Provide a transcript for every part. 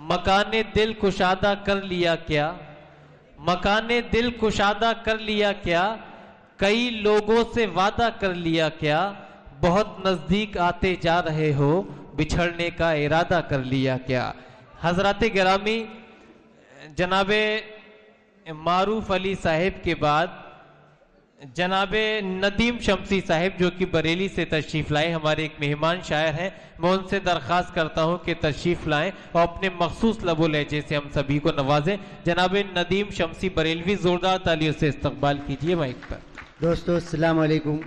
मकाने दिल कुशादा कर लिया क्या, मकाने दिल कुशादा कर लिया क्या, कई लोगों से वादा कर लिया क्या, बहुत नजदीक आते जा रहे हो, बिछड़ने का इरादा कर लिया क्या। हजरत गिरामी जनाबे मारूफ अली साहिब के बाद जनाबे नदीम शमसी साहिब जो कि बरेली से तशरीफ लाए, हमारे एक मेहमान शायर हैं, मैं उनसे दरख्वास्त करता हूं कि तशरीफ लाएं और अपने मखसूस लबो लहजे से हम सभी को नवाजें। जनाबे नदीम शमसी बरेलवी, जोरदार तालियों से इस्तकबाल कीजिए माइक पर। दोस्तों अस्सलाम वालेकुम।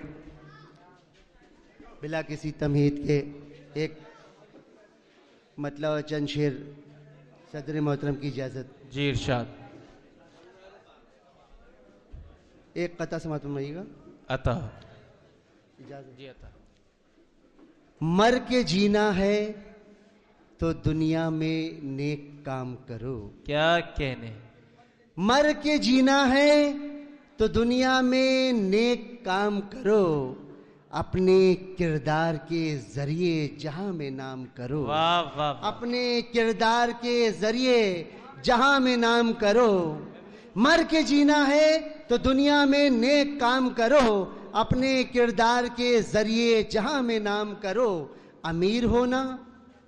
बिला किसी तमहीद के एक मतलब चंद शेर सदर मोहतरम की इजाज़त। जी इरशाद। एक कता समात फरमाइएगा। अता इजाज़त जी अता। मर के जीना है तो दुनिया में नेक काम करो। क्या कहने। मर के जीना है तो दुनिया में नेक काम करो, अपने किरदार के जरिए जहां में नाम करो। वाह वाह। अपने किरदार के जरिए जहां में नाम करो। मर के जीना है तो दुनिया में नेक काम करो, अपने किरदार के जरिए जहां में नाम करो। अमीर होना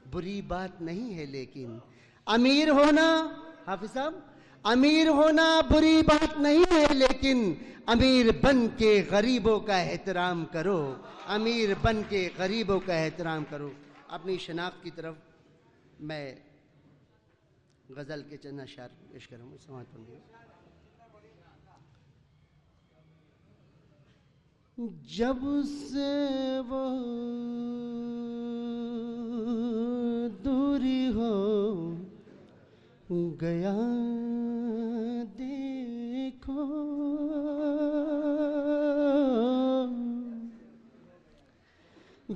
बुरी बात नहीं है, लेकिन अमीर होना, हाफिज साहब, अमीर होना बुरी बात नहीं है, लेकिन अमीर बन के गरीबों का एहतराम करो। अमीर बन के गरीबों का एहतराम करो। अपनी शनाख्त की तरफ मैं गज़ल के चंद अशार पेश करूँगा। समाअत फरमाइए। जब से वो दूरी हो गया देखो,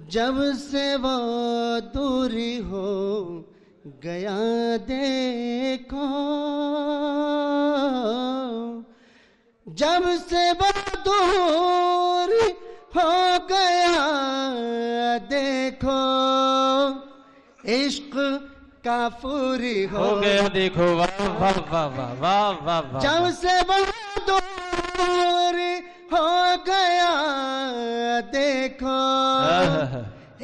जब से वो दूरी हो गया देखो, जब से वो दूरी हो गया देखो, इश्क काफूरी हो गया देखो। वाह वाह वाह वाह वाह वाह वाह। जब से वो दूरी हो गया देखो,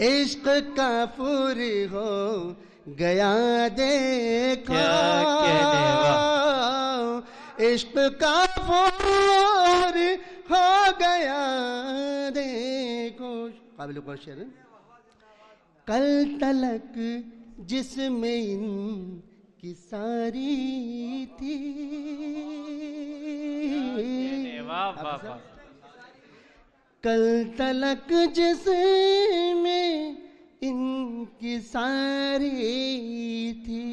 इश्क काफूरी हो गया देखो, इश्क काफूर हो गया देखो। काबिल को शेर है। कल तलक जिसमें इनकी सारी थी, कल तलक जिसमें इनकी सारी थी,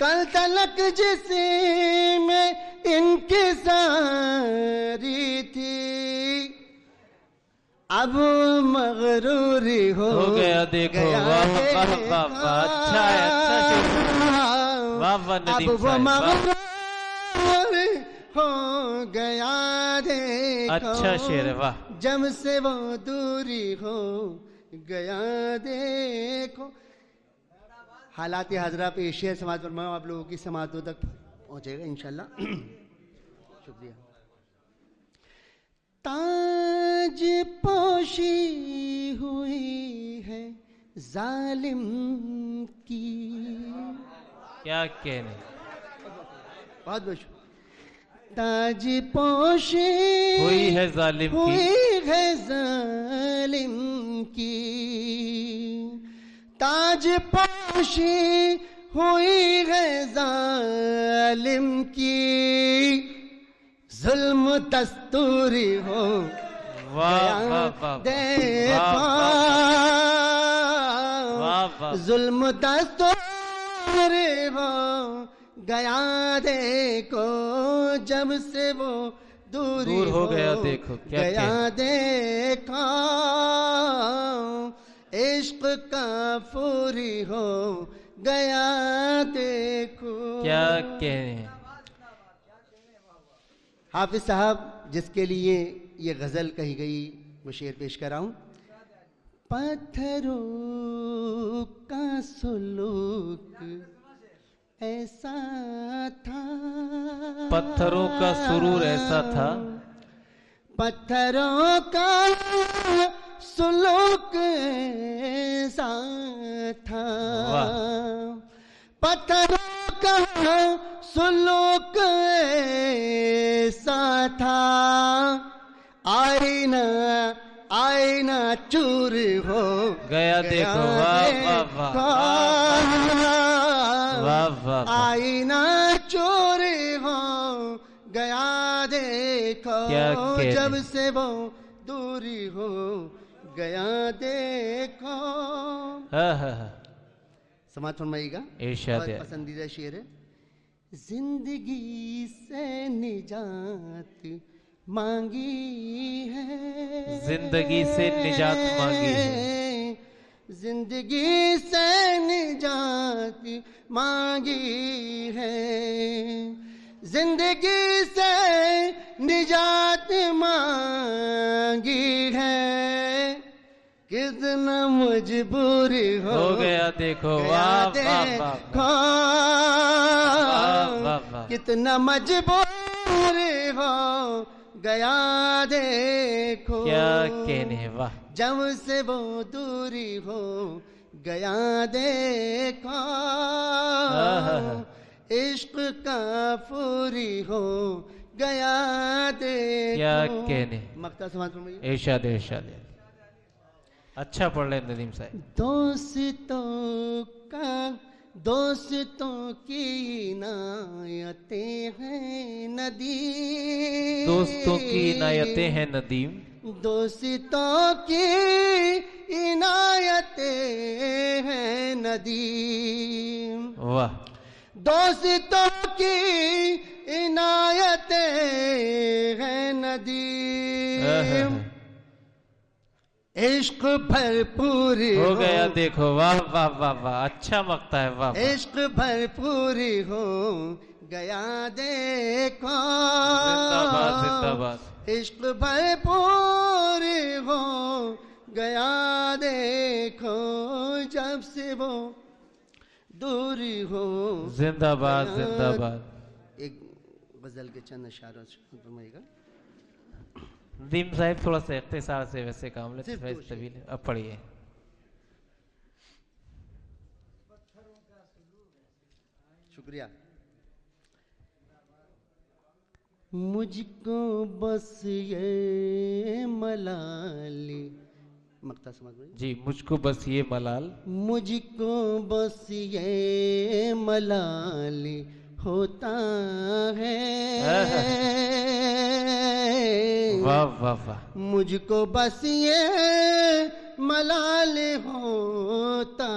कल तलक जिसमें इनकी सारी थी, अब मगरूरी हो गया देखो। वाह वाह वाह वाह। अच्छा है, अच्छा शेर। वाह वाह नदीम अब वो साहब। मगरूर हो गया देखो। अच्छा शेर है, वाह। जब से वो दूरी हो गया देखो। हालात हाजरा पे शेर समाज पर मैं आप लोगों की समातों तक पहुंचेगा इंशाल्लाह। शुक्रिया। ताज पोशी हुई है जालिम की, क्या कहने। बहुत बहुत ताज पोशी हुई है जालिम की, हुई है जालिम की, ताज पोशी हुई है जालिम की, जुल्म दस्तूरी हो देखो, जुल्म दस्तूरी हो गया देखो, जब से वो दूर हो गया देखो, गया देखो, इश्क का फूरी हो गया देखो। क्या कहने। हाफिज साहब जिसके लिए ये गजल कही गई वो शेर पेश कर रहा हूं। पत्थरों का सुलूक सुलूक ऐसा था, पत्थरों का सुरूर ऐसा था, पत्थरों का सुलूक ऐसा था, पत्थरों का सुलूक ऐसा था, आईना आईना चूर हो गया देखो। वाह वाह वाह वाह, आईना चोर हो गया देखो, जब से वो दूरी हो गया देखो। समाज फरमाइएगा। इरशाद है। पसंदीदा शेर है। जिंदगी से निजात मांगी है, जिंदगी से निजात मांगी है, जिंदगी से निजात मांगी है, जिंदगी से निजात मांगी है, कितना मजबूर हो गया देखो। वाह वाह वाह, कितना मजबूर हो गया देखो, क्या कहने। वाह, जब से वो दूरी हो गया देखो, इश्क का पूरी हो गया देखो। क्या कहने। मक्ता समाज में इरशाद इरशाद। अच्छा पढ़ ले नदीम साहब। दोस्तों की इनायतें हैं नदीम, दोस्तों की इनायतें हैं नदीम, दोस्तों की इनायतें हैं नदीम। वाह, दोस्तों की इनायतें हैं नदीम, इश्क भरपूर हो गया देखो। वाह वाह वाह वाह, अच्छा मकता है। वाह, इश्क भरपूर हो गया देखो, जिंदाबाद जिंदाबाद। इश्क भरपूर हो गया देखो, जब से वो दूरी हो। जिंदाबाद जिंदाबाद। एक गजल के चंद अशार फरमाइएगा। नदीम साहब थोड़ा सा इख्तिसार से वैसे काम लेते तवील। अब पढ़िए। शुक्रिया। मुझको बस ये मलाली, मक्ता समझ में जी, मुझको बस ये मलाल, मुझको बस ये मलाली होता है। वाह वाह वाह, मुझको बस ये मलाल होता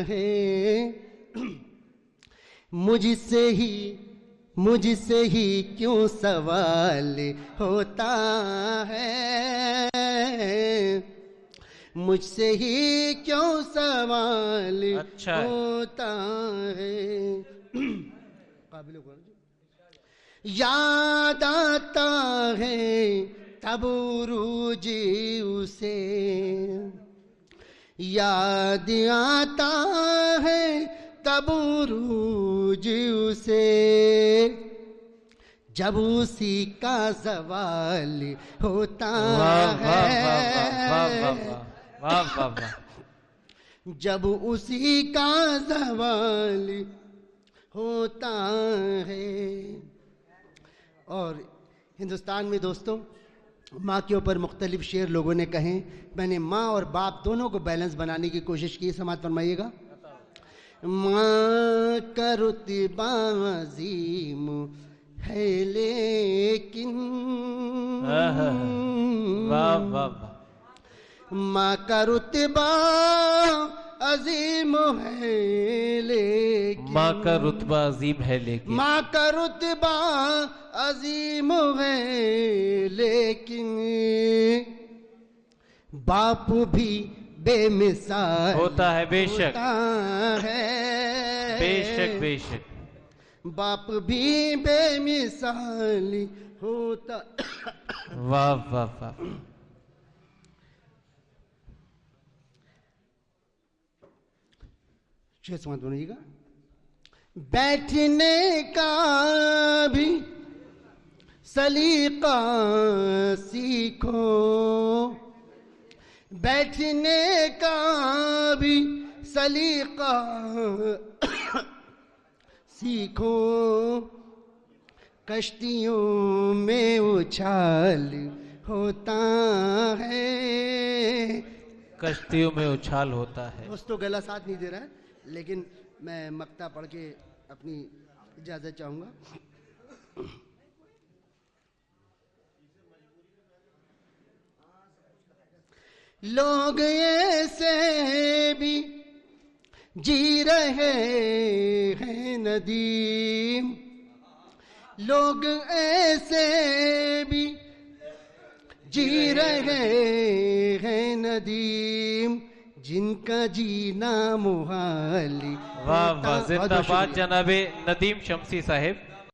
है, मुझसे ही क्यों सवाल होता है, मुझसे ही क्यों सवाल अच्छा होता है। याद आता है तब रूज उसे, याद आता है तब रूज उसे, जब उसी का सवाल होता है। वाह वाह वाह, जब उसी का सवाल होता है। और हिंदुस्तान में दोस्तों माँ के ऊपर मुख्तलिफ शेर लोगों ने कहे, मैंने माँ और बाप दोनों को बैलेंस बनाने की कोशिश की। समाज फरमाइएगा। माँ का रुतबा अज़ीम है लेकिन, वाह वाह, माँ का रुतबा अजीम है लेकिन, माँ का रुतबा अजीम है लेकिन, माँ का रुतबा अजीम है लेकिन, बाप भी बेमिसाल होता है। बेशक है, बेशक बेशक, बाप भी बेमिसाल होता। वाह वाह वाह, 6 समात बनिएगा। बैठने का भी सलीका सीखो, बैठने का भी सलीका सीखो, कश्तियों में उछाल होता है। कश्तियों में उछाल होता है। दोस्तों गला साथ नहीं दे रहा है, लेकिन मैं मक्ता पढ़ के अपनी इजाजत चाहूंगा। लोग ऐसे भी जी रहे हैं नदीम, लोग ऐसे भी जी रहे हैं नदीम, जिनका जीना मुहाल। वाह वाह, जिंदाबाद जनाबे नदीम शमसी साहिब।